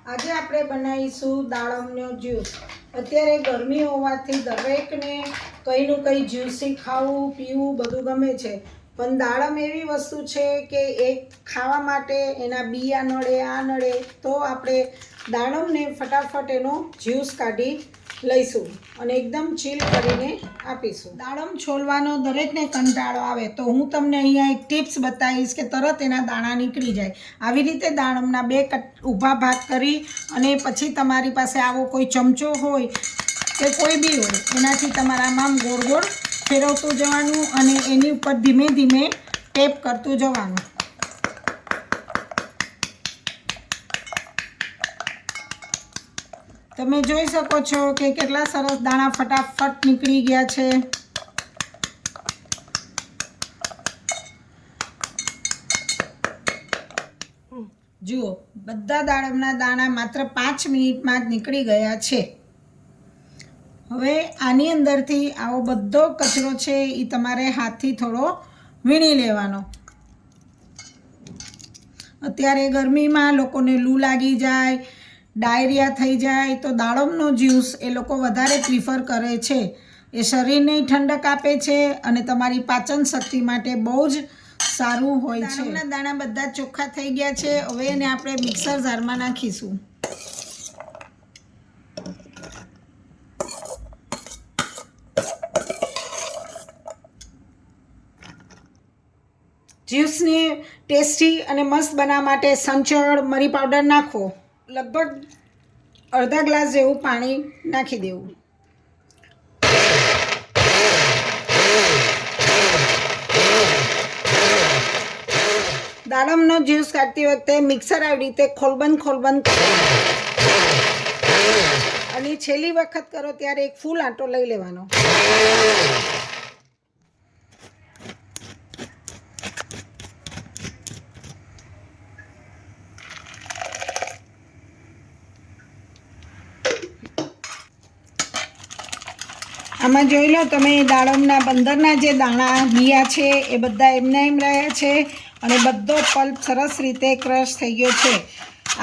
આજે આપણે બનાવીશું દાડમનો જ્યુસ। અત્યારે ગરમી હોવાથી દરેકને કંઈનું કંઈ જ્યુસી ખાવું પીવું બધું ગમે છે, પણ દાડમ એવી વસ્તુ છે કે એક ખાવા માટે એના બિયા નડે આ નડે, તો આપણે દાડમને ફટાફટ એનો જ્યુસ કાઢી લઈશું અને એકદમ ચીલ કરીને આપીશું। દાડમ છોલવાનો દરેકને કંટાળો આવે, તો હું તમને અહીંયા એક ટિપ્સ બતાવીશ કે તરત એના દાણા નીકળી જાય। આવી રીતે દાડમના બે ઊભા ભાગ કરી અને પછી તમારી પાસે આવો કોઈ ચમચો હોય કે કોઈ બી હોય, એનાથી તમારા આમ ગોળ ગોળ ફેરવતું જવાનું અને એની ઉપર ધીમે ધીમે ટેપ કરતું જવાનું। તમે જોઈ શકો છો કે કેટલા સરસ દાણા ફટાફટ નીકળી ગયા છે। જુઓ, બધા દાડમના દાણા માત્ર 5 મિનિટમાં જ નીકળી ગયા છે। હવે આની અંદરથી આવો બધો કચરો છે એ તમારે હાથથી થોડો વીણી લેવાનો। અત્યારે ગરમીમાં લોકોને લૂ લાગી જાય, ડાયરિયા થઈ જાય, તો દાડમનો જ્યુસ એ લોકો વધારે પ્રિફર કરે છે। એ શરીરને ઠંડક આપે છે અને તમારી પાચન શક્તિ માટે બહુ જ સારું હોય છે। દાડમના દાણા બધા ચોખ્ખા થઈ ગયા છે। હવે એને આપણે મિક્સર જારમાં નાખીશું। જ્યુસને ટેસ્ટી અને મસ્ત બનાવવા માટે સંચળ મરી પાવડર નાખો। લગભગ અડધા ગ્લાસ જેવું પાણી નાખી દેવું। દાડમનો જ્યુસ કાઢતી વખતે મિક્સર આવી રીતે ખોલબંધ અને છેલ્લી વખત કરો ત્યારે એક ફૂલ આંટો લઈ લેવાનો। આમાં જોઈ લો તમે, દાડમના બંદરના જે દાણા બિયા છે એ બધા એમના એમ રહ્યા છે અને બધો પલ્પ સરસ રીતે ક્રશ થઈ ગયો છે।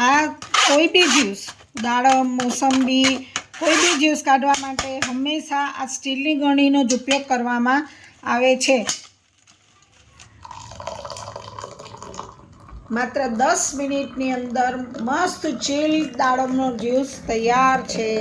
આ કોઈ બી જ્યુસ, દાડમ, મોસંબી, કોઈ બી જ્યુસ કાઢવા માટે હંમેશા આ સ્ટીલની ગળણીનો જ ઉપયોગ કરવામાં આવે છે। માત્ર 10 મિનિટની અંદર મસ્ત ચીલ દાડમનો જ્યુસ તૈયાર છે।